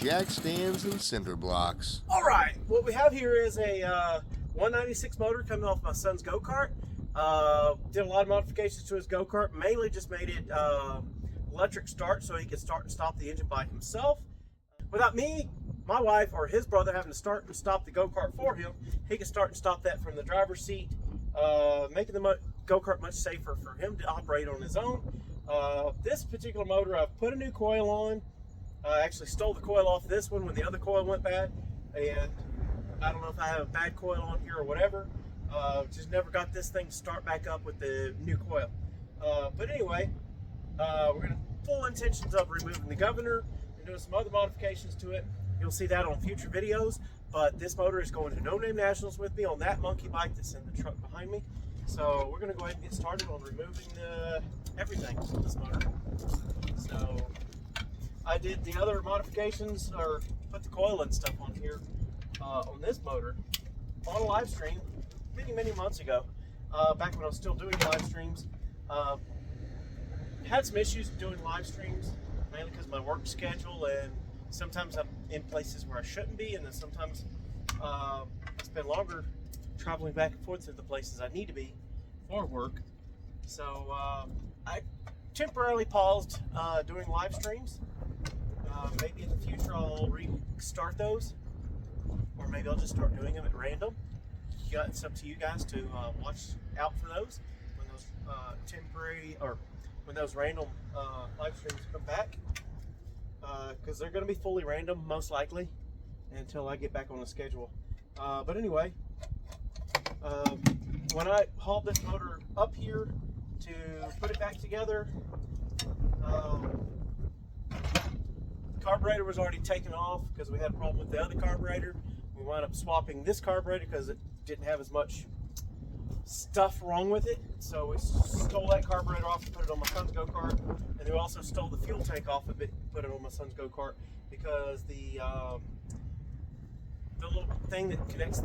jack stands and cinder blocks. All right, what we have here is a 196 motor coming off my son's go-kart. Did a lot of modifications to his go-kart, mainly just made it electric start so he could start and stop the engine by himself. Without me, my wife, or his brother having to start and stop the go-kart for him, he can start and stop that from the driver's seat, making the go-kart much safer for him to operate on his own. This particular motor, I've put a new coil on. I actually stole the coil off this one when the other coil went bad, and I don't know if I have a bad coil on here or whatever. Just never got this thing to start back up with the new coil. But anyway, we're going to full intentions of removing the governor and doing some other modifications to it. You'll see that on future videos, but this motor is going to No Name Nationals with me on that monkey bike that's in the truck behind me. So we're going to go ahead and get started on removing everything from this motor. So I did the other modifications, or put the coil and stuff on here on this motor on a live stream many months ago, back when I was still doing live streams. Had some issues doing live streams, mainly because of my work schedule, and sometimes I'm in places where I shouldn't be, and then sometimes I spend longer traveling back and forth to the places I need to be for work. So I temporarily paused doing live streams. Maybe in the future I'll restart those, or maybe I'll just start doing them at random. It's up to you guys to watch out for those when those temporary, or when those random live streams come back, because they're going to be fully random most likely until I get back on the schedule. But anyway, when I hauled this motor up here to put it back together, carburetor was already taken off because we had a problem with the other carburetor. We wound up swapping this carburetor because it didn't have as much stuff wrong with it. So we stole that carburetor off and put it on my son's go-kart. And then we also stole the fuel tank off of it and put it on my son's go-kart, because the little thing that connects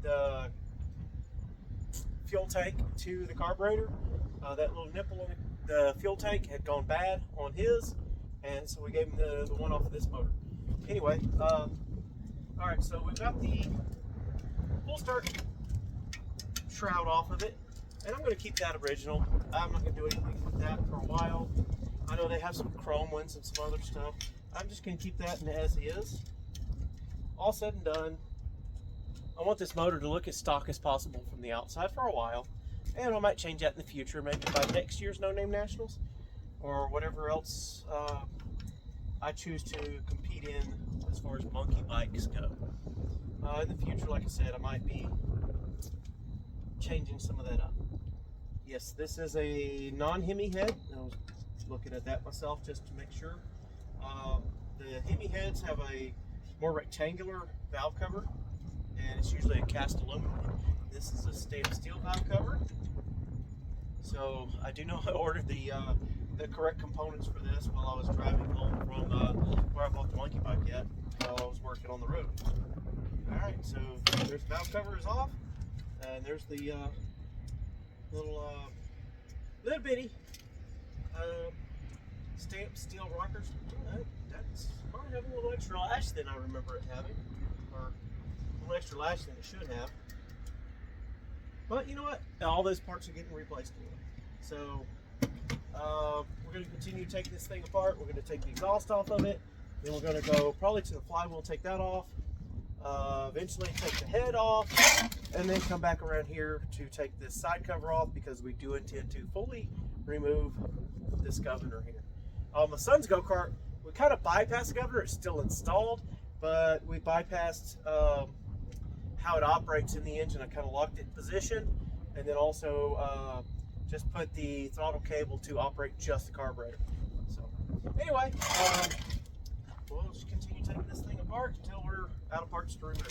the fuel tank to the carburetor, that little nipple on the fuel tank had gone bad on his, and so we gave him the one off of this motor. Anyway, alright, so we've got the full start shroud off of it, and I'm going to keep that original. I'm not going to do anything with that for a while. I know they have some chrome ones and some other stuff. I'm just going to keep that as is. All said and done, I want this motor to look as stock as possible from the outside for a while, and I might change that in the future, maybe by next year's No Name Nationals, or whatever else I choose to compete in as far as monkey bikes go. In the future, like I said, I might be changing some of that up. Yes, this is a non-Hemi head. I was looking at that myself just to make sure. The Hemi heads have a more rectangular valve cover, and it's usually a cast aluminum. This is a stainless steel valve cover. So I do know I ordered the correct components for this while I was driving home from where I bought the monkey bike at, while I was working on the road. Alright, so there's the valve cover is off, and there's the little bitty stamped steel rockers. That's probably have a little extra lash than I remember it having, or a little extra lash than it should have. But you know what? All those parts are getting replaced anyway. So we're going to continue taking this thing apart. We're going to take the exhaust off of it. Then we're going to go probably to the flywheel, take that off. Eventually take the head off, and then come back around here to take this side cover off, because we do intend to fully remove this governor here. My son's go-kart, we kind of bypassed the governor. It's still installed, but we bypassed how it operates in the engine. I kind of locked it in position, and then also just put the throttle cable to operate just the carburetor. So anyway, we'll just continue taking this thing apart until we're out of parts to remove.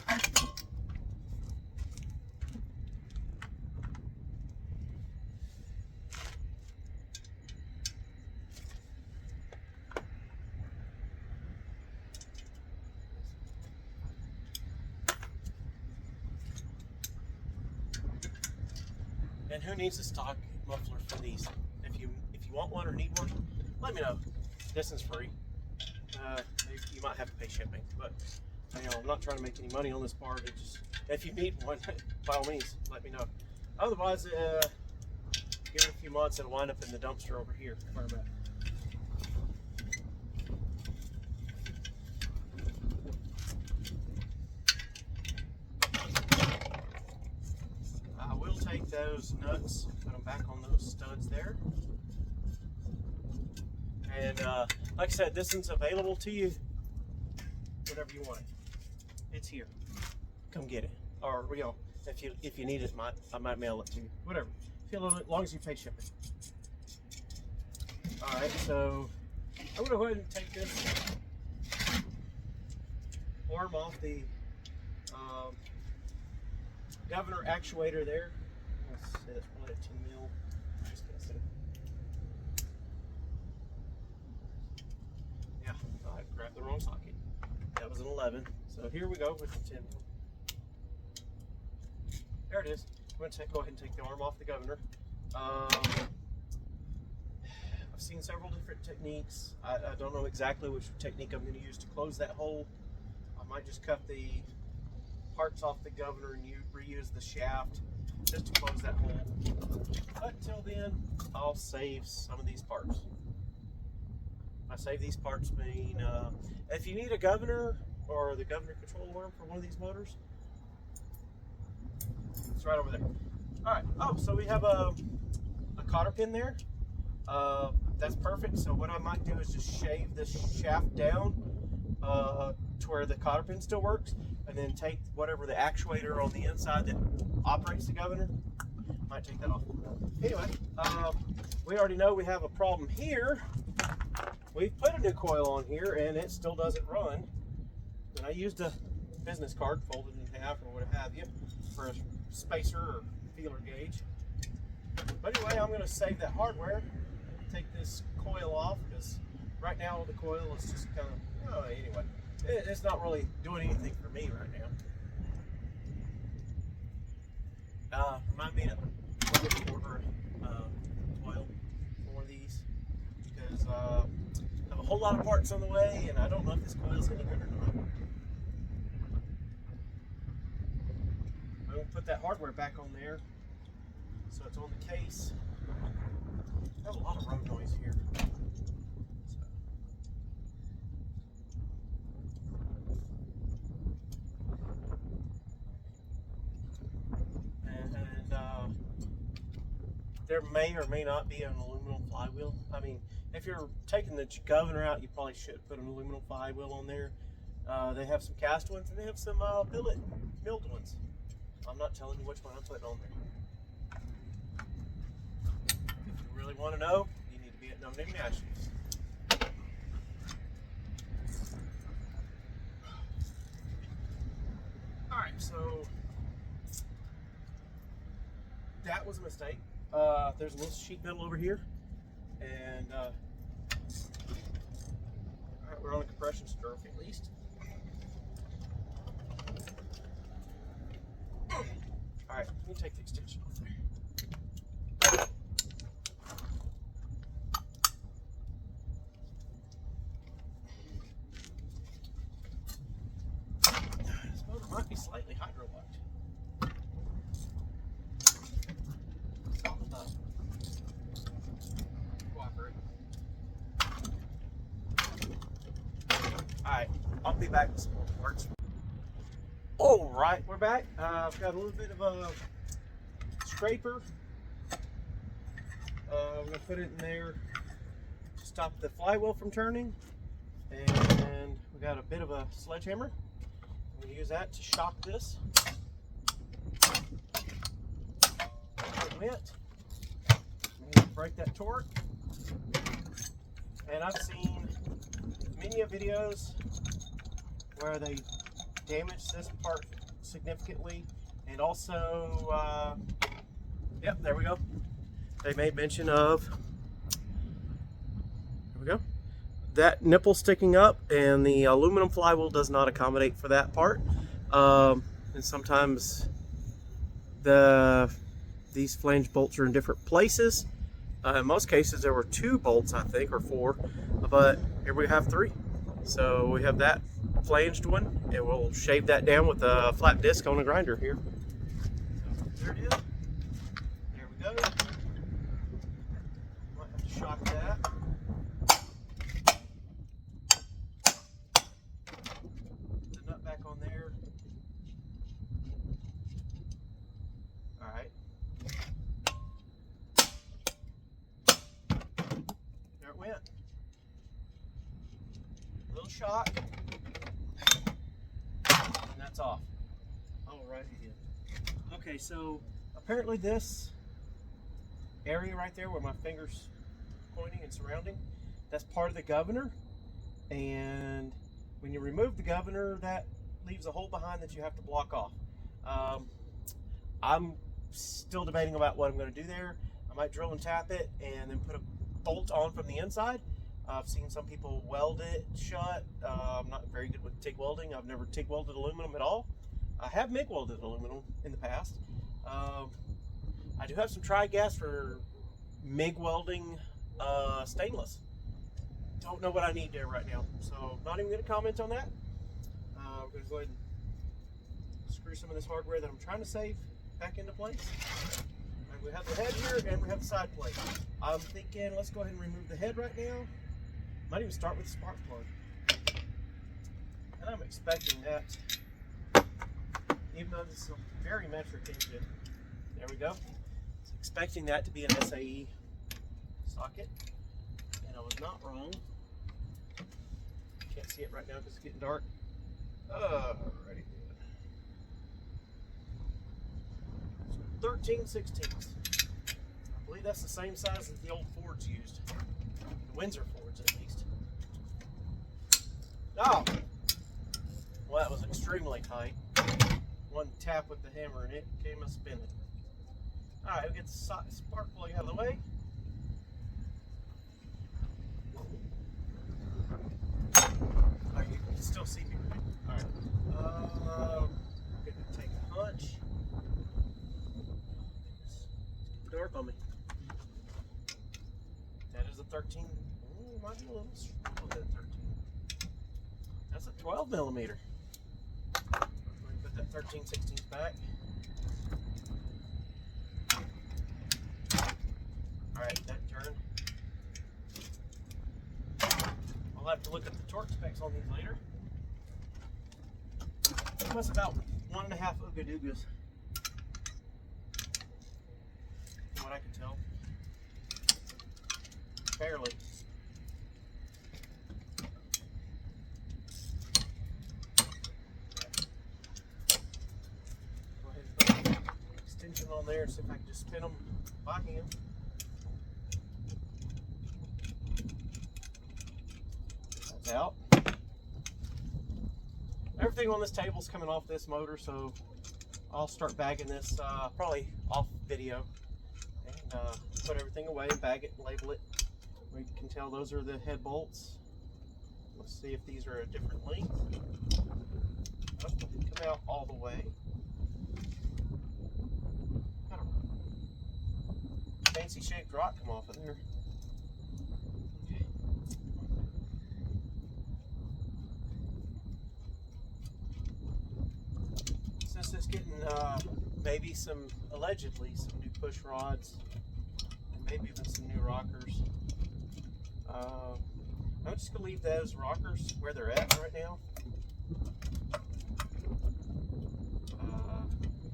And who needs a stock muffler for these? If you want one or need one, let me know. This is free. maybe you might have to pay shipping, but you know, I'm not trying to make any money on this part. It just, if you need one, by all means, let me know. Otherwise, give it a few months, it'll wind up in the dumpster over here where I'm at. I will take those nuts, put them back on those studs there. And like I said, this one's available to you whenever you want it. It's here. Come get it. Or, you know, if you need it, I might mail it to you. Whatever. As long as you pay shipping. Alright, so I'm going to go ahead and take this arm off the governor actuator there. Let's see, that's probably a 10 mil. Just gonna say. Yeah, I grabbed the wrong socket. That was an 11. So here we go with the 10 mil. There it is. I'm going to go ahead and take the arm off the governor. I've seen several different techniques. I don't know exactly which technique I'm going to use to close that hole. I might just cut the parts off the governor and reuse the shaft just to close that hole. But until then, I'll save some of these parts. I save these parts mean if you need a governor or the governor control arm for one of these motors, it's right over there. All right. Oh, so we have a cotter pin there. That's perfect. So what I might do is just shave this shaft down to where the cotter pin still works, and then take whatever the actuator on the inside that operates the governor. Might take that off. Anyway, we already know we have a problem here. We've put a new coil on here and it still doesn't run. And I used a business card folded in half or what have you for a spacer or feeler gauge. But anyway, I'm going to save that hardware, take this coil off, because right now the coil is just kind of, anyway, it's not really doing anything for me right now. Remind me to order coil for these, because I have a whole lot of parts on the way and I don't know if this coil is any good or not. I'm going to put that hardware back on there so it's on the case. I have a lot of road noise here. There may or may not be an aluminum flywheel. I mean, if you're taking the governor out, you probably should put an aluminum flywheel on there. They have some cast ones and they have some billet milled ones. I'm not telling you which one I'm putting on there. If you really want to know, you need to be at No Name Nationals. Alright, so that was a mistake. There's a little sheet metal over here, and alright, we're on a compression stroke at least. Alright, let me take the extension off there. This motor might be slightly hydro-locked. Alright, I'll be back with some more parts. Alright, we're back. I've got a little bit of a scraper. I'm going to put it in there to stop the flywheel from turning. And we got a bit of a sledgehammer. I'm going to use that to shock this. Went. Break that torque. And I've seen many videos where they damage this part significantly, and also yep, there we go, they made mention of, there we go, that nipple sticking up, and the aluminum flywheel does not accommodate for that part. And sometimes these flange bolts are in different places. In most cases there were 2 bolts, I think, or 4, but here we have 3. So we have that flanged one, and we'll shave that down with a flat disc on a grinder here. So there it is. There we go. Might have to shock that. The nut back on there. All right. There it went. A little shock. And that's off. All right again. Okay, so apparently this area right there where my finger's pointing and surrounding, that's part of the governor. And when you remove the governor, that leaves a hole behind that you have to block off. I'm still debating about what I'm going to do there. I might drill and tap it and then put a bolt on from the inside. I've seen some people weld it shut. I'm not very good with TIG welding. I've never TIG welded aluminum at all. I have MIG welded aluminum in the past. I do have some tri-gas for MIG welding stainless. Don't know what I need there right now, so not even going to comment on that. We're going to go ahead and screw some of this hardware that I'm trying to save back into place. And we have the head here and we have the side plate. I'm thinking let's go ahead and remove the head right now. Might even start with the spark plug. And I'm expecting that, even though this is a very metric engine, there we go. Expecting that to be an SAE socket, and I was not wrong. Can't see it right now because it's getting dark. Alrighty. 13/16. I believe that's the same size as the old Fords used. The Windsor Fords, at least. Oh! Well, that was extremely tight. One tap with the hammer and it came a spinning. Alright, we'll get the spark plug out of the way. Alright, you can still see me, right? Alright. I'm going to take a punch. It's getting dark on me. That is a 13. Ooh, might be a little bit 13. That's a 12 millimeter. Let me put that 13/16 back. Alright, that turned. I'll have to look at the torque specs on these later. That's about 1.5 ooga-doogas. From what I can tell. Barely. Go ahead and put an extension on there and see if I can just spin them by hand. That's out. Everything on this table is coming off this motor, so I'll start bagging this probably off video and put everything away and bag it and label it. We can tell those are the head bolts. Let's see if these are a different length. Oh, they didn't come out all the way. I don't know. Fancy shaped rock come off of there. Okay. Since it's getting maybe allegedly some new push rods and maybe even some new rockers. I'm just going to leave those rockers where they're at right now.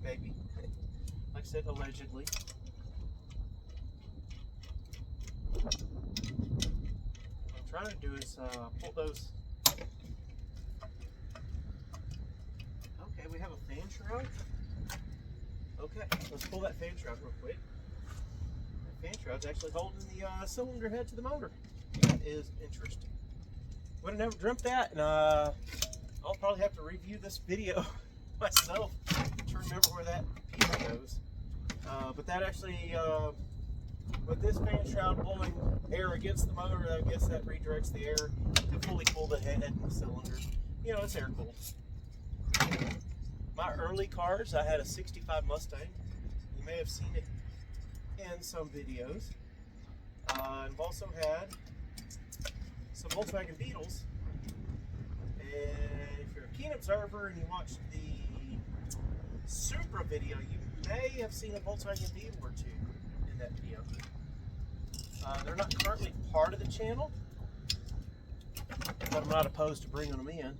Maybe. Like I said, allegedly. What I'm trying to do is pull those. Okay, we have a fan shroud. Okay, let's pull that fan shroud real quick. That fan shroud's actually holding the cylinder head to the motor. That is interesting. Would have never dreamt that, and I'll probably have to review this video myself to remember where that piece goes. But that actually, with this fan shroud blowing air against the motor, I guess that redirects the air to fully cool the head and the cylinder. You know, it's air cooled. My early cars, I had a 65 Mustang. You may have seen it in some videos. I've also had some Volkswagen Beetles, And if you're a keen observer and you watched the Supra video, you may have seen a Volkswagen Beetle or two in that video. They're not currently part of the channel, but I'm not opposed to bringing them in.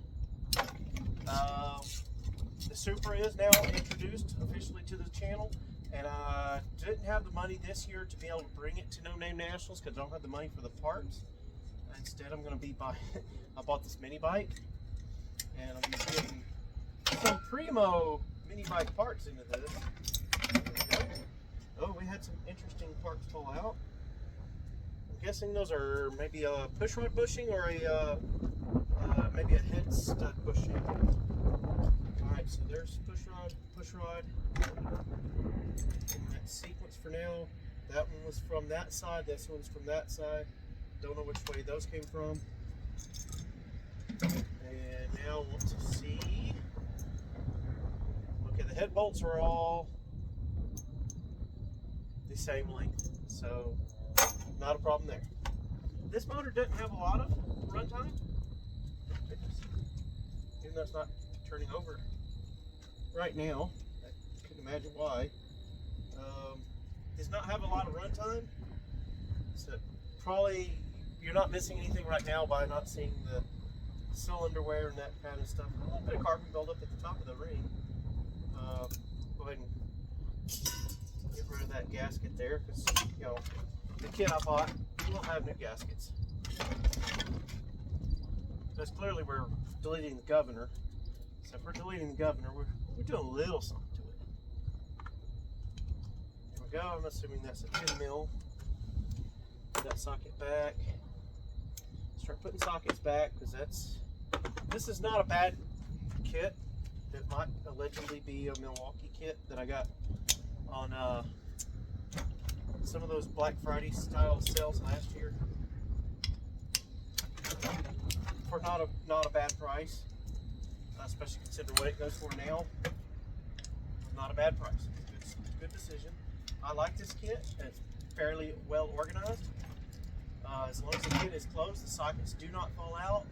The Supra is now introduced officially to the channel, and I didn't have the money this year to be able to bring it to No Name Nationals because I don't have the money for the parts. Instead, I'm going to be buying. I bought this mini bike, and I'm just getting some primo mini bike parts into this. Oh, we had some interesting parts fall out. I'm guessing those are maybe a push rod bushing or a maybe a head stud bushing. All right, so there's push rod. In that sequence for now. That one was from that side. This one's from that side. Don't know which way those came from. And now I want to see. Okay, the head bolts are all the same length, so not a problem there. This motor doesn't have a lot of runtime. Even though it's not turning over right now. I couldn't imagine why. Does not have a lot of runtime. So probably you're not missing anything right now by not seeing the cylinder wear and that kind of stuff. A little bit of carbon buildup at the top of the ring. Go ahead and get rid of that gasket there because, you know, the kit I bought will have new gaskets. Because clearly we're deleting the governor. So if we're deleting the governor, we're doing a little something to it. There we go. I'm assuming that's a 10 mil. Put that socket back. Start putting sockets back because this is not a bad kit. It might allegedly be a Milwaukee kit that I got on some of those Black Friday style sales last year for not a bad price, especially considering what it goes for now. Not a bad price. It's a good decision. I like this kit. It's fairly well organized. As long as the kit is closed, the sockets do not fall out.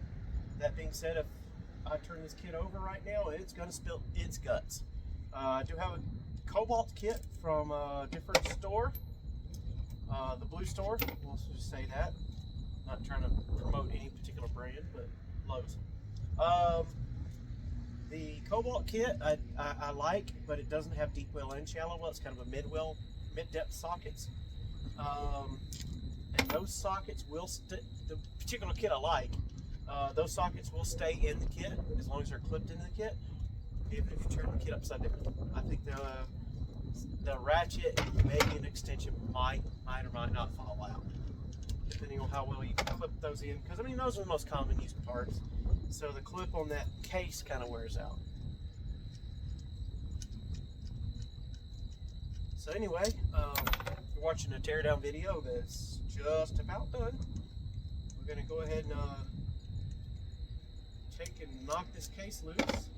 That being said, if I turn this kit over right now, it's going to spill its guts. I do have a Cobalt kit from a different store, the Blue Store. We'll just say that. Not trying to promote any particular brand, but Lowe's. The Cobalt kit I like, but it doesn't have deep well and shallow well. It's kind of a mid-depth sockets. And those sockets will the particular kit I like, those sockets will stay in the kit as long as they're clipped into the kit, even if you turn the kit upside down. I think the ratchet, maybe an extension might or might not fall out, depending on how well you clip those in. Because I mean, those are the most common used parts. So the clip on that case kind of wears out. So anyway, you're watching a teardown video that's just about done. We're going to go ahead and take and knock this case loose.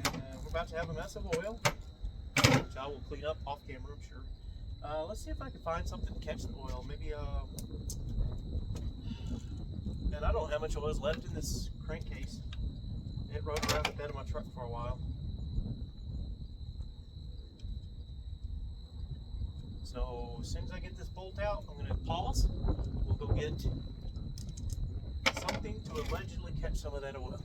And we're about to have a mess of oil, which I will clean up off camera, I'm sure. Let's see if I can find something to catch the oil. Maybe, and I don't know how much oil is left in this crankcase. It rode around the bed of my truck for a while. So as soon as I get this bolt out, I'm going to pause. We'll go get something to allegedly catch some of that oil.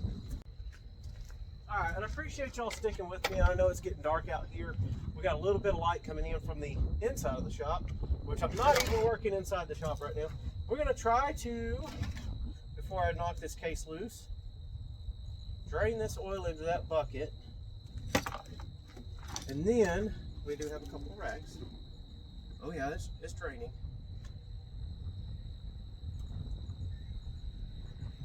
Alright, and I appreciate y'all sticking with me. I know it's getting dark out here. We got a little bit of light coming in from the inside of the shop, which I'm not even working inside the shop right now. We're going to try to, before I knock this case loose, drain this oil into that bucket. And then, we do have a couple of rags. Oh yeah, it's draining.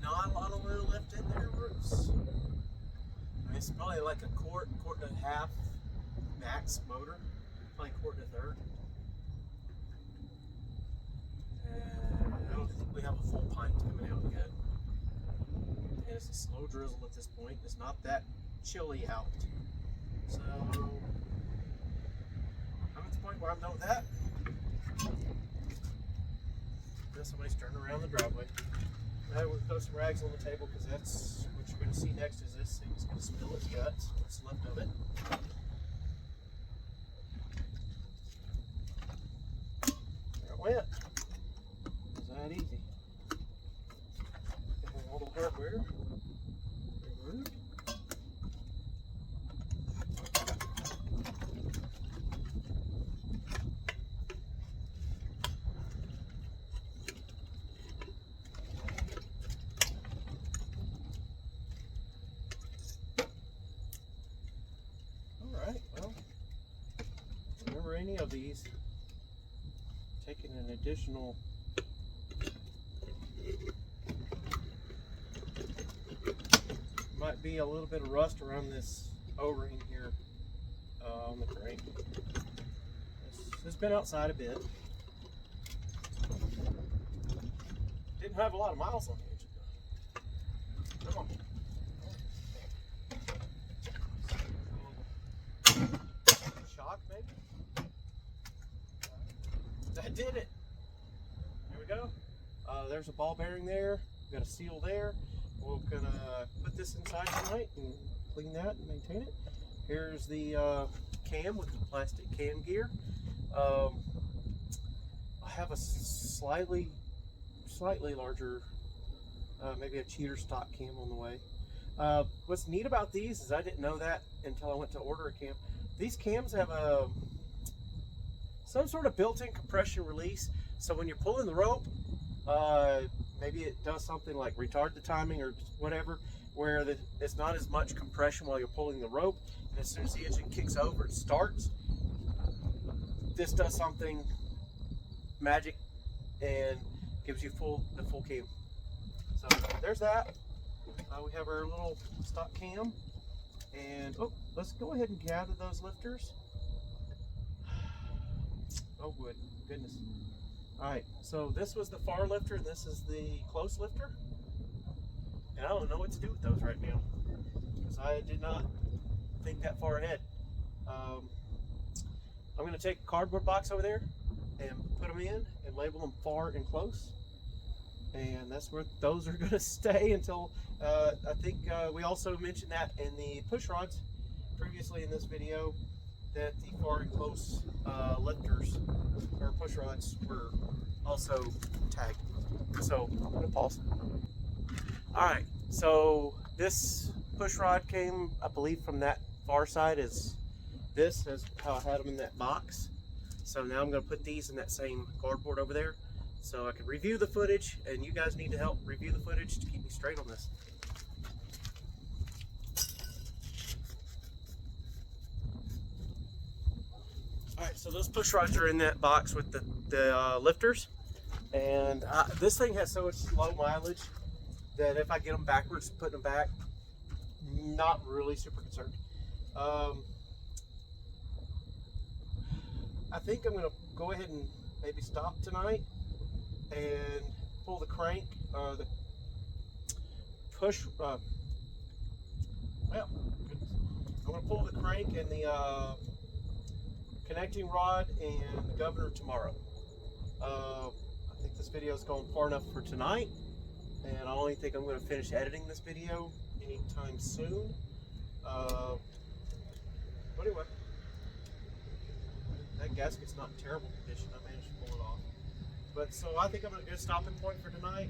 Not a lot of oil left in there, Bruce. I mean, it's probably like a quart and a half max motor. Probably a quart and a third. And I don't think we have a full pint coming out yet. And it's a slow drizzle at this point. It's not that chilly out. So, I'm at the point where I'm done with that. Somebody's turning around the driveway. Now we'll throw some rags on the table because that's what you're going to see next. Is this thing is going to spill its guts, what's left of it. There it went. It's that easy. All the hardware removed. Alright, well, remember any of these taking an additional might be a little bit of rust around this O-ring here on the crank. It's been outside a bit. Didn't have a lot of miles on the engine. Come on. Shock maybe? That did it. There we go. There's a ball bearing there. We've got a seal there. We're gonna put this inside tonight and clean that and maintain it. Here's the cam with the plastic cam gear. I have a slightly larger, maybe a cheater stock cam on the way. What's neat about these is I didn't know that until I went to order a cam. These cams have some sort of built-in compression release, so when you're pulling the rope, maybe it does something like retard the timing or whatever, where it's not as much compression while you're pulling the rope, and as soon as the engine kicks over, it starts. This does something magic and gives you the full cam. So there's that. We have our little stock cam, and let's go ahead and gather those lifters. Oh, goodness. All right, so this was the far lifter, and this is the close lifter. And I don't know what to do with those right now, because I did not think that far ahead. I'm going to take a cardboard box over there and put them in and label them far and close. And that's where those are going to stay until, I think we also mentioned that in the push rods previously in this video, that the far and close lifters or push rods were also tagged. So I'm going to pause. Alright, so this push rod came, I believe, from that far side as how I had them in that box. So now I'm going to put these in that same cardboard over there so I can review the footage, and you guys need to help review the footage to keep me straight on this. Alright, so those push rods are in that box with the lifters, and this thing has so much low mileage that if I get them backwards, putting them back, not really super concerned. I think I'm going to go ahead and maybe stop tonight and pull the crank, the push, well, I'm going to pull the crank and the connecting rod and the governor tomorrow. I think this video is going far enough for tonight, and I only think I'm going to finish editing this video anytime soon. Anyway, that gasket's not in terrible condition. I managed to pull it off. But so I think I'm at a good stopping point for tonight.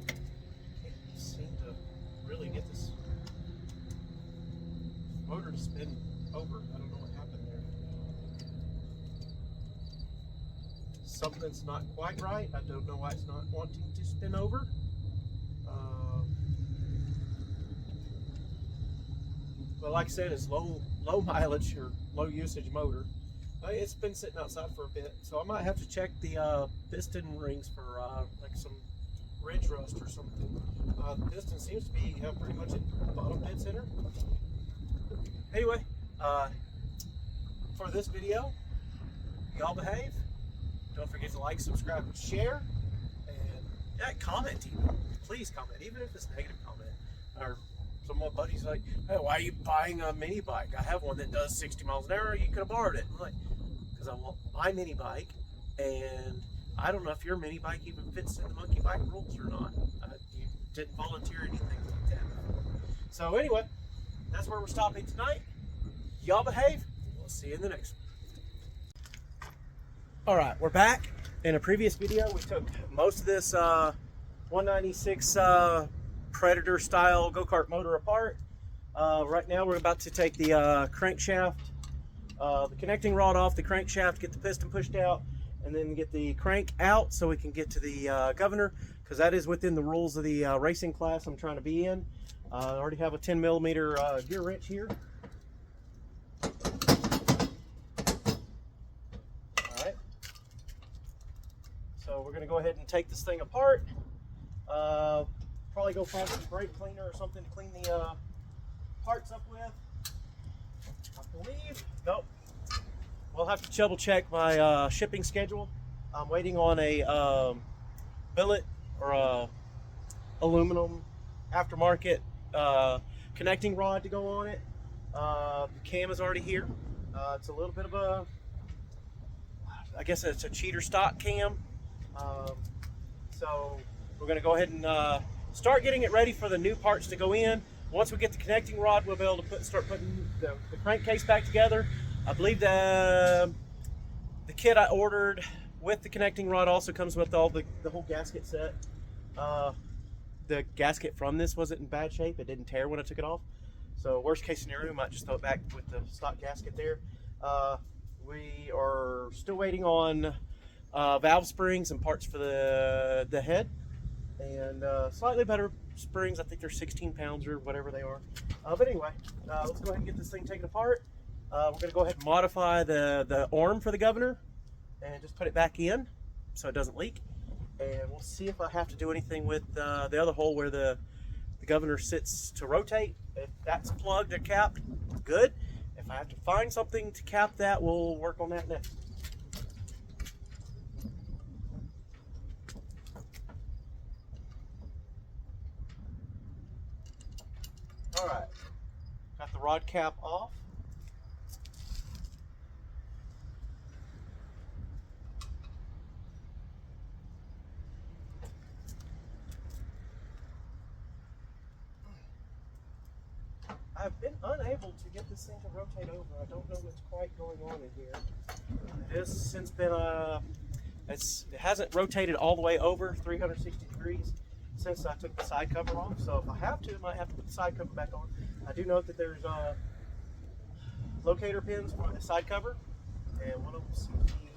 Can't seem to really get this motor to spin over. I don't know what happened there. Something's not quite right. I don't know why it's not wanting to spin over. But like I said, it's low mileage or low usage motor. It's been sitting outside for a bit, so I might have to check the piston rings for like some ridge rust or something. The piston seems to be pretty much at bottom dead center. Anyway, for this video, y'all behave. Don't forget to like, subscribe, and share, and comment even. Please comment, even if it's a negative comment. Or some of my buddies like, hey, why are you buying a mini bike? I have one that does 60 miles an hour. You could have borrowed it. I'm like, because I want my mini bike, and I don't know if your mini bike even fits in the monkey bike rules or not. You didn't volunteer anything like that. So anyway, that's where we're stopping tonight. Y'all behave. We'll see you in the next one. All right, we're back. In a previous video, we took most of this 196 Predator style go-kart motor apart. Right now we're about to take the crankshaft, the connecting rod off the crankshaft, get the piston pushed out, and then get the crank out so we can get to the governor, because that is within the rules of the racing class I'm trying to be in. I already have a 10 millimeter gear wrench here. Alright. So we're going to go ahead and take this thing apart. Probably go find some brake cleaner or something to clean the parts up with. I believe. Nope. We'll have to double check my shipping schedule. I'm waiting on a billet or a aluminum aftermarket connecting rod to go on it. The cam is already here. It's a little bit of a, I guess it's a cheater stock cam. So we're going to go ahead and start getting it ready for the new parts to go in. Once we get the connecting rod, we'll be able to start putting the crankcase back together. I believe the kit I ordered with the connecting rod also comes with all the whole gasket set. The gasket from this wasn't in bad shape. It didn't tear when I took it off. So worst case scenario, we might just throw it back with the stock gasket there. We are still waiting on valve springs and parts for the head, and slightly better springs. I think they're 16 pounds or whatever they are. But anyway, let's go ahead and get this thing taken apart. We're going to go ahead and modify the arm for the governor and just put it back in so it doesn't leak. And we'll see if I have to do anything with the other hole where the governor sits to rotate. If that's plugged or capped, good. If I have to find something to cap that, we'll work on that next. All right, got the rod cap off. I've been unable to get this thing to rotate over. I don't know what's quite going on in here. It has since been it hasn't rotated all the way over 360 degrees since I took the side cover off. So if I have to, I might have to put the side cover back on. I do note that there's locator pins for the side cover, and one of them seems to be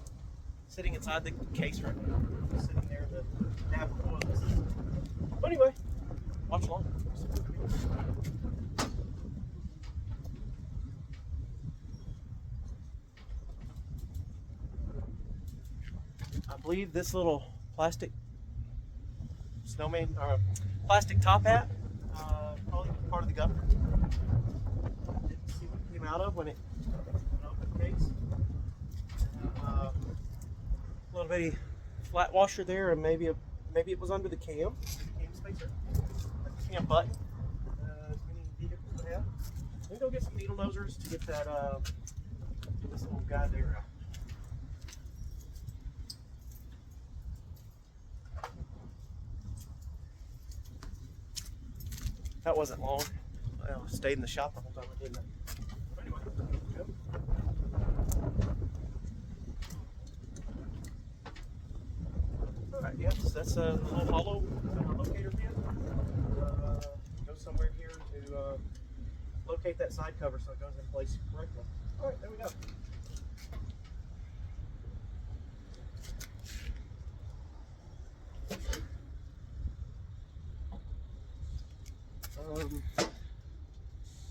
sitting inside the case right now. Sitting there in the nap of oil. But anyway, watch along. I believe this little plastic snowman or plastic top hat probably part of the governor. Didn't see what it came out of when it opened the case. A little bitty flat washer there, and maybe it was under the cam spacer, like the cam button. As many vehicles would have. Let me go get some needle nosers to get that this little guy there out. That wasn't long. Well, I stayed in the shop the whole time I did that. But anyway, go. Alright, yes, that's a little hollow locator pin. Go somewhere here to locate that side cover so it goes in place correctly. Alright, there we go.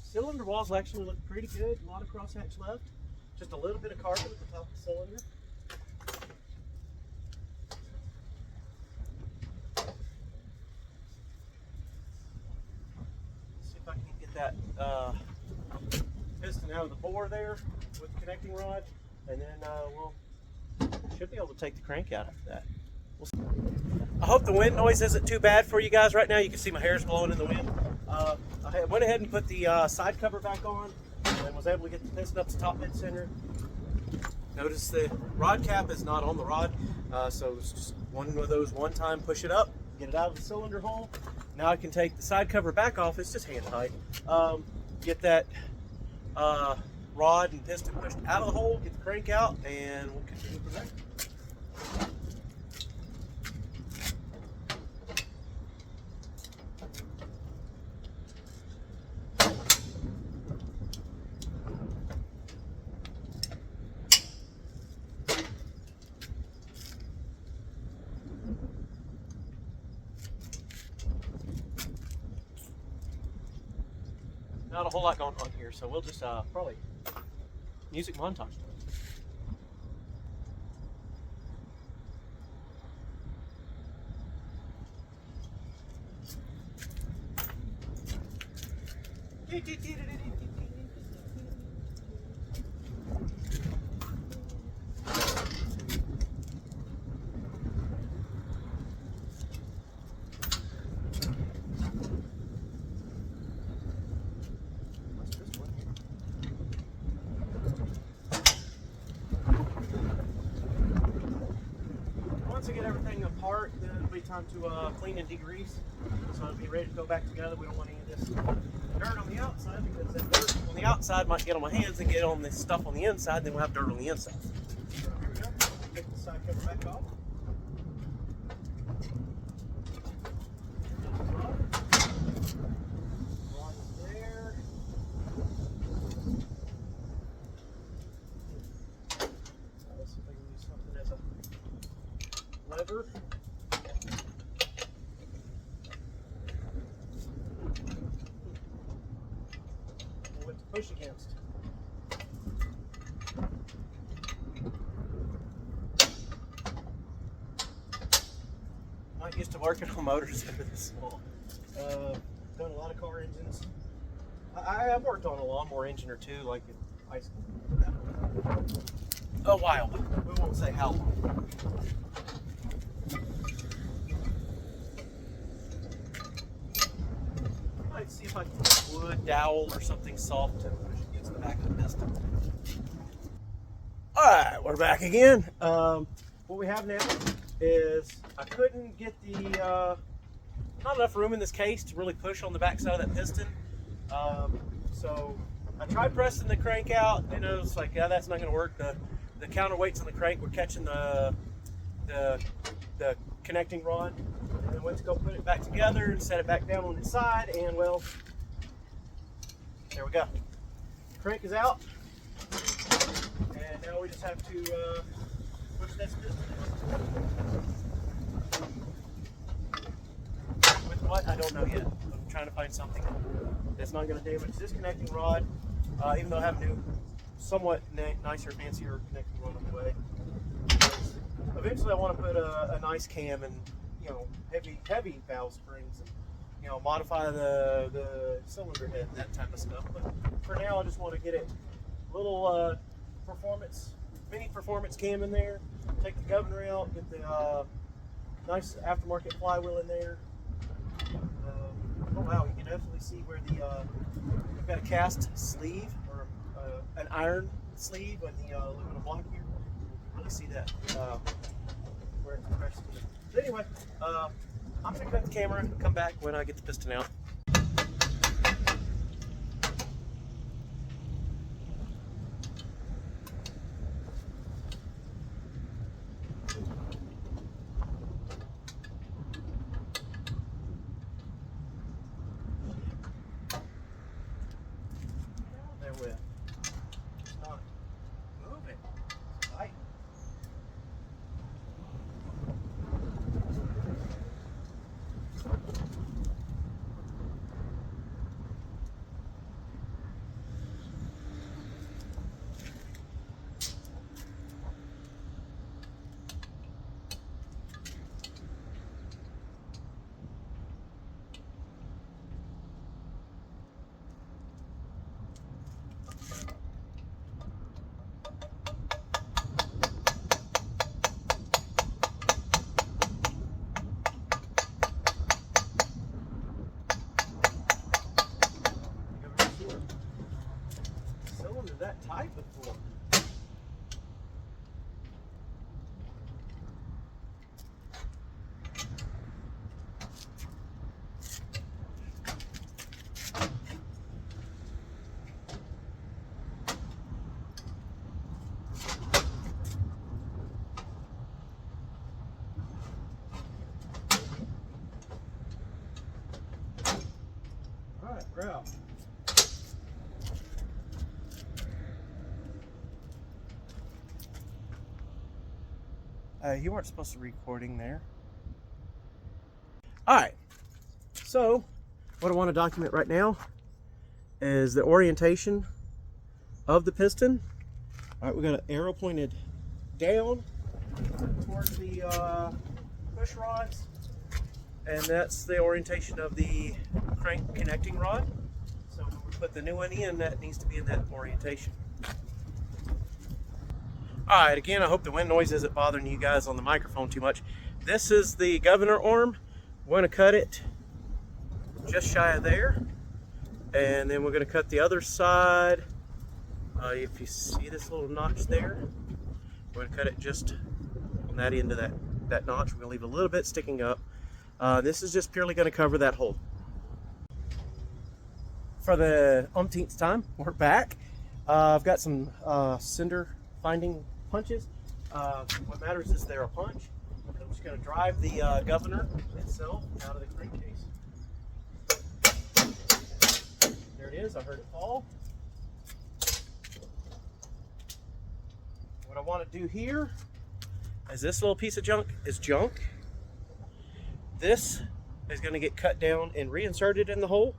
Cylinder walls actually look pretty good. A lot of crosshatch left. Just a little bit of carbon at the top of the cylinder. See if I can get that piston out of the bore there with the connecting rod, and then we'll should be able to take the crank out after that. I hope the wind noise isn't too bad for you guys right now. You can see my hair's blowing in the wind. I went ahead and put the side cover back on and was able to get the piston up to top mid center. Notice the rod cap is not on the rod, so it's just one of those one-time push it up, get it out of the cylinder hole. Now I can take the side cover back off. It's just hand tight. Get that rod and piston pushed out of the hole, get the crank out, and we'll continue from there. Not a whole lot going on here, so we'll just probably music montage. Once I get everything apart, then it'll be time to clean and degrease. So it'll be ready to go back together. We don't want any of this dirt on the outside, because that dirt on the outside might get on my hands and get on this stuff on the inside, then we'll have dirt on the inside. So here we go. Take the side cover back off. Rod is there. Let's see if I can use something as a lever. What to push against. Not used to working on motors that are this small. Done a lot of car engines. I have worked on a lawnmower engine or two, like in high school. A while, but we won't say how long. Might see if I can get a wood dowel or something soft to push against the back of the piston. Alright, we're back again. What we have now is I couldn't get the not enough room in this case to really push on the back side of that piston. So I tried pressing the crank out, and it was like, yeah, that's not going to work. The counterweights on the crank were catching the connecting rod, and I went to go put it back together and set it back down on its side, and well, there we go. Crank is out, and now we just have to push this piston with what? I don't know yet. I'm trying to find something that's not going to damage this connecting rod, even though I have a new, somewhat nicer, fancier connecting rod on the way. Eventually I want to put a nice cam and, you know, heavy valve springs and, you know, modify the cylinder head and that type of stuff. But for now I just want to get it a little mini performance cam in there, take the governor out, get the nice aftermarket flywheel in there. Oh wow, you can definitely see where we've got a cast sleeve or an iron sleeve on the aluminum block here. Really see that where it's pressed. But anyway, I'm gonna cut the camera and come back when I get the piston out. There with. It's not moving. It's tight. Cylinder that tight before. Alright, we're out. You weren't supposed to be recording there. Alright, so what I want to document right now is the orientation of the piston. Alright, we got an arrow pointed down towards the push rods, and that's the orientation of the crank connecting rod. So when we put the new one in, that needs to be in that orientation. Alright, again, I hope the wind noise isn't bothering you guys on the microphone too much. This is the governor arm. We're going to cut it just shy of there. And then we're going to cut the other side. If you see this little notch there, we're going to cut it just on that end of that notch. We're going to leave a little bit sticking up. This is just purely going to cover that hole. For the umpteenth time, we're back. I've got some cinder finding punches. What matters is they're a punch. I'm just going to drive the governor itself out of the crankcase. There it is. I heard it fall. What I want to do here is this little piece of junk is junk. This is going to get cut down and reinserted in the hole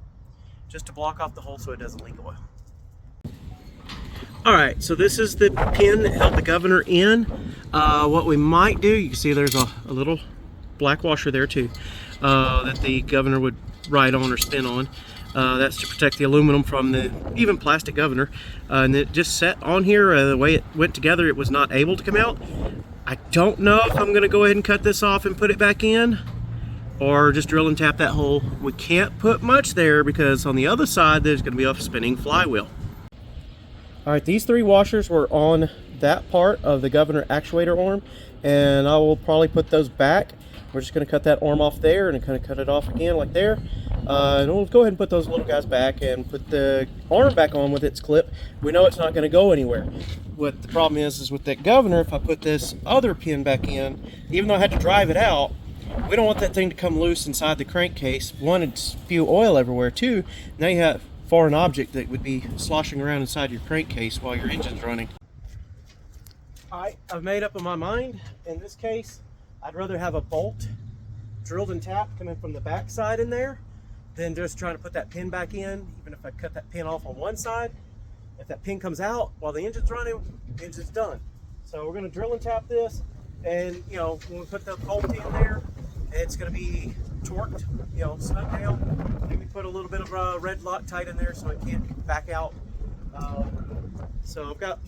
just to block off the hole so it doesn't leak oil. Alright, so this is the pin that held the governor in. What we might do, you can see there's a little black washer there too, that the governor would ride on or spin on. That's to protect the aluminum from the even plastic governor. And it just set on here, the way it went together, it was not able to come out. I don't know if I'm going to go ahead and cut this off and put it back in, or just drill and tap that hole. We can't put much there because on the other side there's going to be a spinning flywheel. Alright, these three washers were on that part of the governor actuator arm, and I will probably put those back. We're just going to cut that arm off there and kind of cut it off again like there. And we'll go ahead and put those little guys back and put the arm back on with its clip. We know it's not going to go anywhere. What the problem is with that governor, if I put this other pin back in, even though I had to drive it out, we don't want that thing to come loose inside the crankcase. One, it'd spew oil everywhere. Two, now you have foreign object that would be sloshing around inside your crankcase while your engine's running. Alright, I've made up in my mind. In this case, I'd rather have a bolt drilled and tapped coming from the back side in there than just trying to put that pin back in. Even if I cut that pin off on one side, if that pin comes out while the engine's running, the engine's done. So we're going to drill and tap this, and you know, when we put the bolt in there, it's going to be torqued, you know, snug down. Maybe put a little bit of red Loctite in there so it can't back out. So I've got,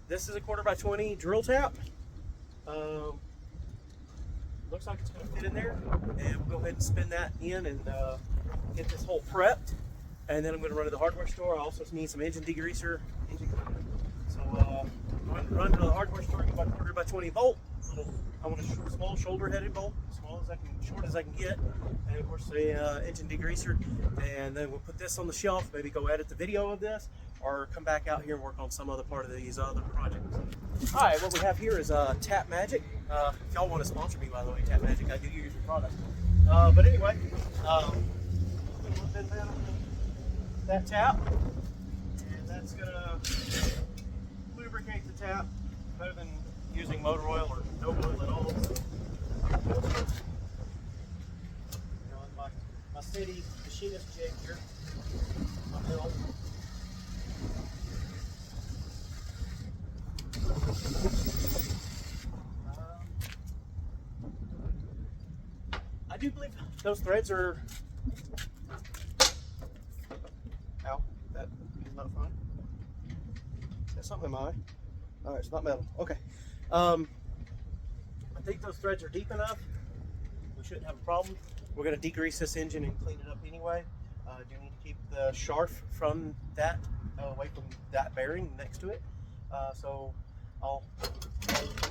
this is a 1/4x20 drill tap. Looks like it's going to fit in there, and we'll go ahead and spin that in and get this hole prepped. And then I'm going to run to the hardware store. I also need some engine degreaser. So I'm going to run to the hardware store and get my 1/4x20 bolt. I want a small shoulder-headed bolt, short as I can get, and of course the engine degreaser. And then we'll put this on the shelf. Maybe go edit the video of this, or come back out here and work on some other part of these other projects. All right, what we have here is Tap Magic. If y'all want to sponsor me, by the way, Tap Magic, I do use your product. But anyway, that tap, and that's gonna lubricate the tap better than using motor oil or no oil at all. You know, my steady machinist jig here, my mill. I do believe those threads are. Ow, that is not fine. That's something in my eye. All right, it's not metal. Okay. I think those threads are deep enough. We shouldn't have a problem. We're going to degrease this engine and clean it up anyway. Do need to keep the sharf from that away from that bearing next to it. So I'll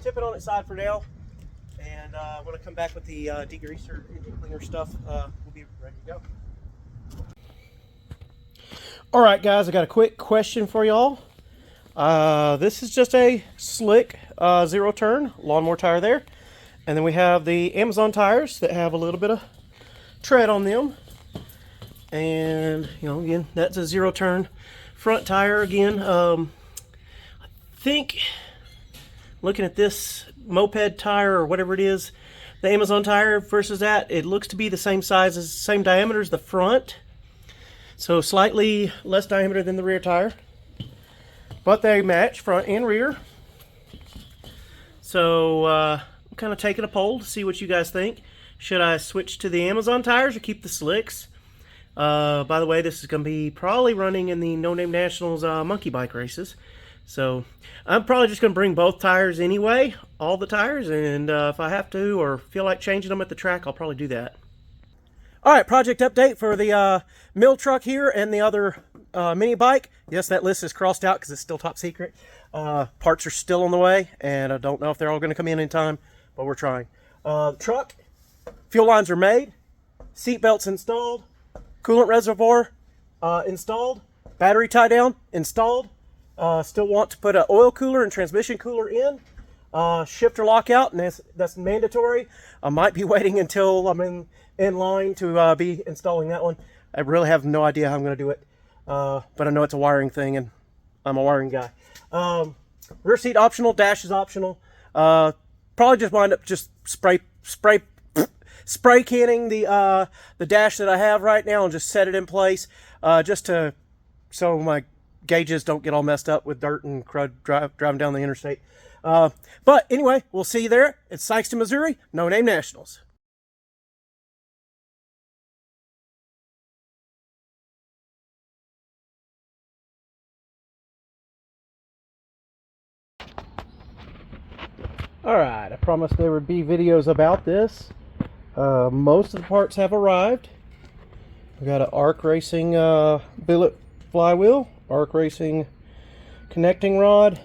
tip it on its side for now. And when I come back with the degreaser, engine cleaner stuff, we'll be ready to go. All right, guys, I got a quick question for y'all. This is just a slick zero turn lawnmower tire there. And then we have the Amazon tires that have a little bit of tread on them. And, you know, again, that's a zero turn front tire again. I think looking at this moped tire or whatever it is, the Amazon tire versus that, it looks to be the same size, as same diameter as the front. So slightly less diameter than the rear tire. But they match front and rear. So I'm kind of taking a poll to see what you guys think. Should I switch to the Amazon tires or keep the slicks? By the way, this is going to be probably running in the No Name Nationals monkey bike races. So I'm probably just going to bring both tires anyway, all the tires, and if I have to or feel like changing them at the track, I'll probably do that. All right, project update for the mill truck here and the other mini bike. Yes, that list is crossed out because it's still top secret. Parts are still on the way, and I don't know if they're all going to come in time, but we're trying. Truck, fuel lines are made, seat belts installed, coolant reservoir installed, battery tie down installed. Still want to put an oil cooler and transmission cooler in. Shifter lockout, and that's mandatory. I might be waiting until I'm in line to be installing that one. I really have no idea how I'm going to do it, but I know it's a wiring thing, and I'm a wiring guy. Rear seat optional, dash is optional. Probably just wind up just spray canning the dash that I have right now and just set it in place, just so my gauges don't get all messed up with dirt and crud driving down the interstate. But anyway, we'll see you there. It's Sykeston, Missouri, No Name Nationals. Alright, I promised there would be videos about this. Most of the parts have arrived. We got an Arc Racing billet flywheel, Arc Racing connecting rod,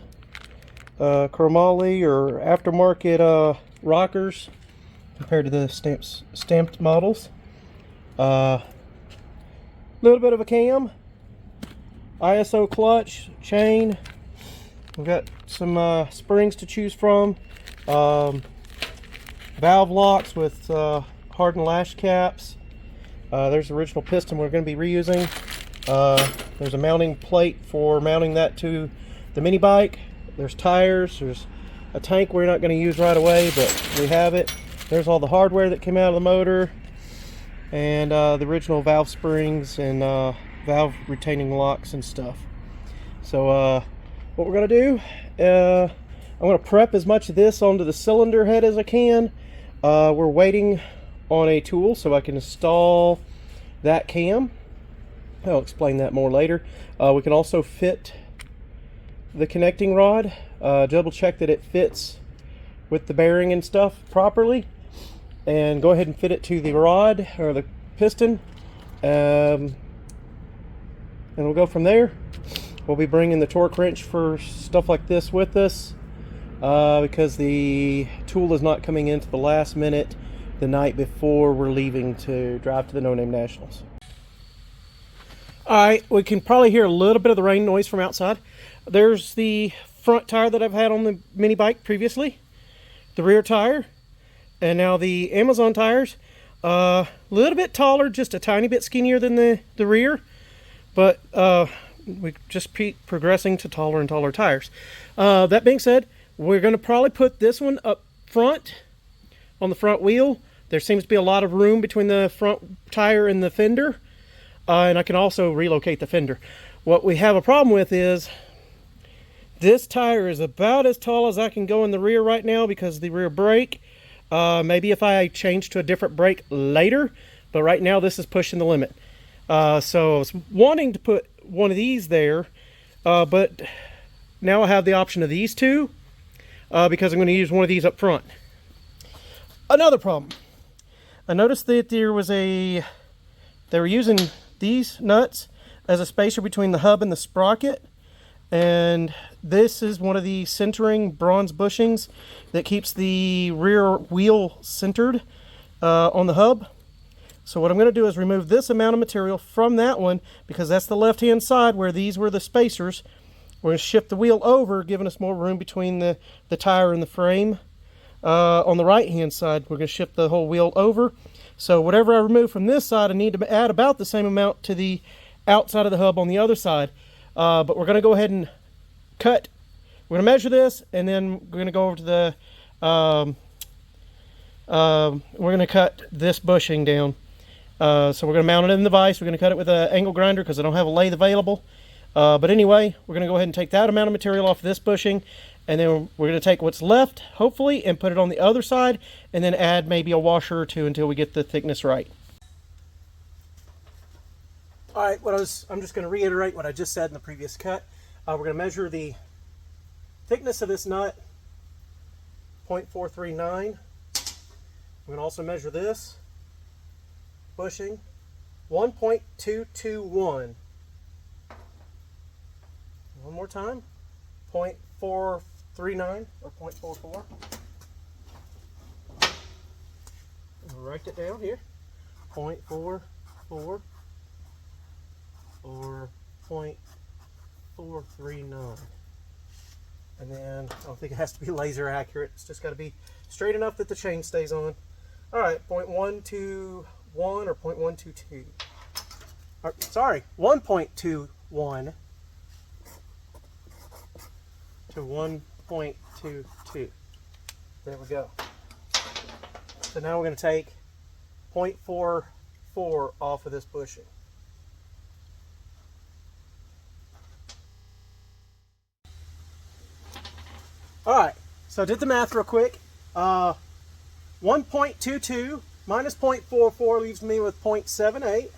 chromoly or aftermarket rockers compared to the stamped models. Little bit of a cam, ISO clutch, chain. We've got some springs to choose from. Valve locks with hardened lash caps. There's the original piston we're going to be reusing. There's a mounting plate for mounting that to the mini bike. There's tires. There's a tank we're not going to use right away, but we have it. There's all the hardware that came out of the motor, and the original valve springs and valve retaining locks and stuff. So what we're going to do, I'm going to prep as much of this onto the cylinder head as I can. We're waiting on a tool so I can install that cam. I'll explain that more later. We can also fit the connecting rod, double check that it fits with the bearing and stuff properly, and go ahead and fit it to the rod or the piston, and we'll go from there. We'll be bringing the torque wrench for stuff like this with us, because the tool is not coming into the last minute the night before we're leaving to drive to the No Name Nationals. Alright, we can probably hear a little bit of the rain noise from outside. There's the front tire that I've had on the mini bike previously, the rear tire, and now the Amazon tires. A little bit taller, just a tiny bit skinnier than the rear, but we just keep progressing to taller and taller tires. That being said, we're going to probably put this one up front on the front wheel. There seems to be a lot of room between the front tire and the fender, and I can also relocate the fender. What we have a problem with is this tire is about as tall as I can go in the rear right now because of the rear brake. Maybe if I change to a different brake later, but right now this is pushing the limit. So I was wanting to put one of these there, but now I have the option of these two, because I'm going to use one of these up front. Another problem. I noticed that they were using these nuts as a spacer between the hub and the sprocket, and this is one of the centering bronze bushings that keeps the rear wheel centered on the hub. So what I'm going to do is remove this amount of material from that one, because that's the left hand side where these were the spacers. We're going to shift the wheel over, giving us more room between the tire and the frame. On the right hand side, we're going to shift the whole wheel over So whatever I remove from this side, I need to add about the same amount to the outside of the hub on the other side. But we're going to go ahead and cut. We're going to measure this, and then we're going to go over to the, we're going to cut this bushing down. So we're going to mount it in the vise. We're going to cut it with an angle grinder because I don't have a lathe available. But anyway, we're going to go ahead and take that amount of material off of this bushing, and then we're going to take what's left, hopefully, and put it on the other side, and then add maybe a washer or two until we get the thickness right. All right, I'm just going to reiterate what I just said in the previous cut. We're going to measure the thickness of this nut, 0.439. We're going to also measure this bushing, 1.221. One more time, 0.439 or 0.44. We'll write it down here, 0.44 or 0.439. And then I don't think it has to be laser accurate. It's just got to be straight enough that the chain stays on. All right, 0.121 or 0.122. Sorry, 1.21 to 1.22. There we go. So now we're going to take 0.44 off of this bushing. All right, so I did the math real quick. 1.22 minus 0.44 leaves me with 0.78.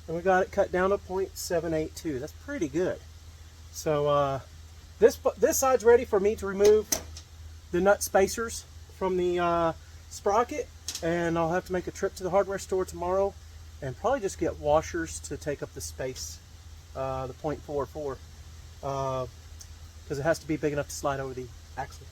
And we got it cut down to 0.782. That's pretty good. So this side's ready for me to remove the nut spacers from the sprocket, and I'll have to make a trip to the hardware store tomorrow and probably just get washers to take up the space, the 0.44, because it has to be big enough to slide over the axle.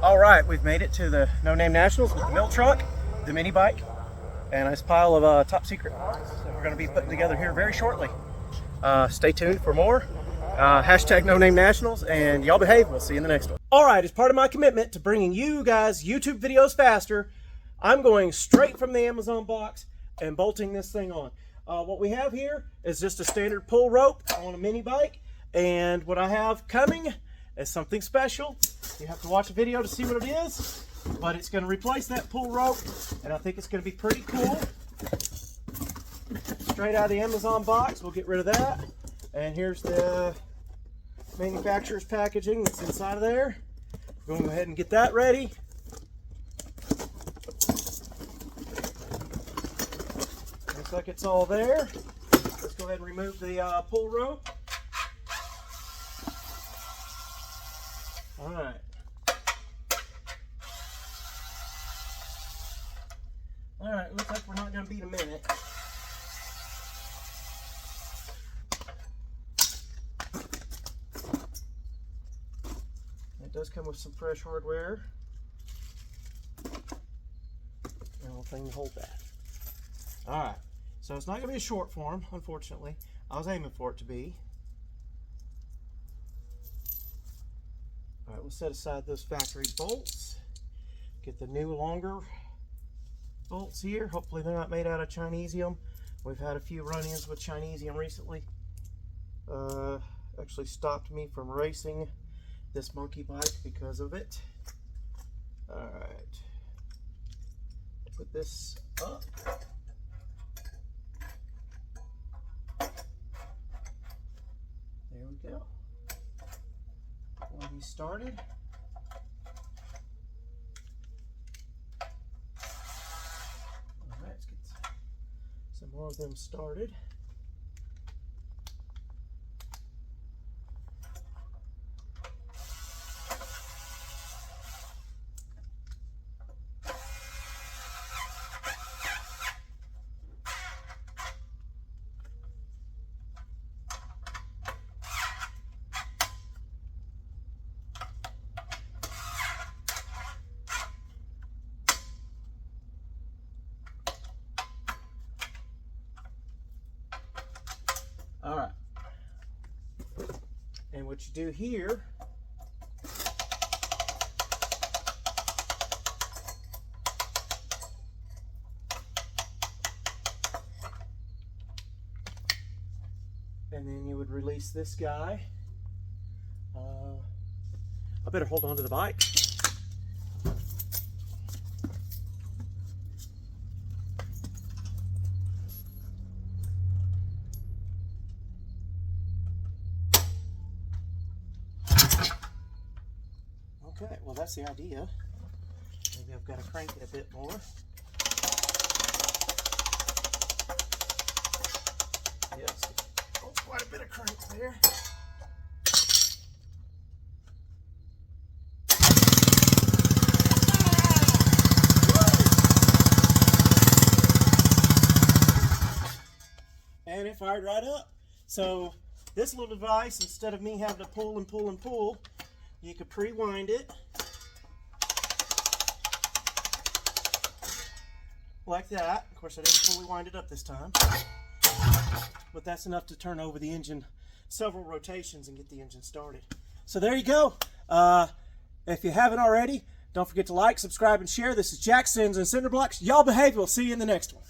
All right, we've made it to the No Name Nationals with the mill truck, the mini bike, and this pile of top secret parts that we're going to be putting together here very shortly. Stay tuned for more. Hashtag No Name Nationals, and y'all behave. We'll see you in the next one. All right, as part of my commitment to bringing you guys YouTube videos faster, I'm going straight from the Amazon box and bolting this thing on. What we have here is just a standard pull rope on a mini bike, and what I have coming is something special. You have to watch a video to see what it is, but it's going to replace that pull rope, and I think it's going to be pretty cool. Straight out of the Amazon box, we'll get rid of that. And here's the manufacturer's packaging that's inside of there. We're going to go ahead and get that ready. Looks like it's all there. Let's go ahead and remove the pull rope. All right. All right, looks like we're not going to beat a minute. It does come with some fresh hardware. And a little thing to hold that. All right, so it's not going to be a short form, unfortunately. I was aiming for it to be. All right, we'll set aside those factory bolts. Get the new longer bolts here. Hopefully they're not made out of Chinesium. We've had a few run-ins with Chinesium recently. Actually stopped me from racing this monkey bike because of it. All right, put this up. There we go. We'll be started. All right, let's get some more of them started. what you do here, and then you would release this guy. I better hold on to the bike. Okay, well that's the idea. Maybe I've got to crank it a bit more. Yes, oh, quite a bit of crank there. And it fired right up. So this little device, instead of me having to pull and pull and pull, you could pre-wind it like that. Of course, I didn't fully wind it up this time, but that's enough to turn over the engine several rotations and get the engine started. So there you go. If you haven't already, don't forget to like, subscribe, and share. This is Jack Sins and Cinder Blocks. Y'all behave. We'll see you in the next one.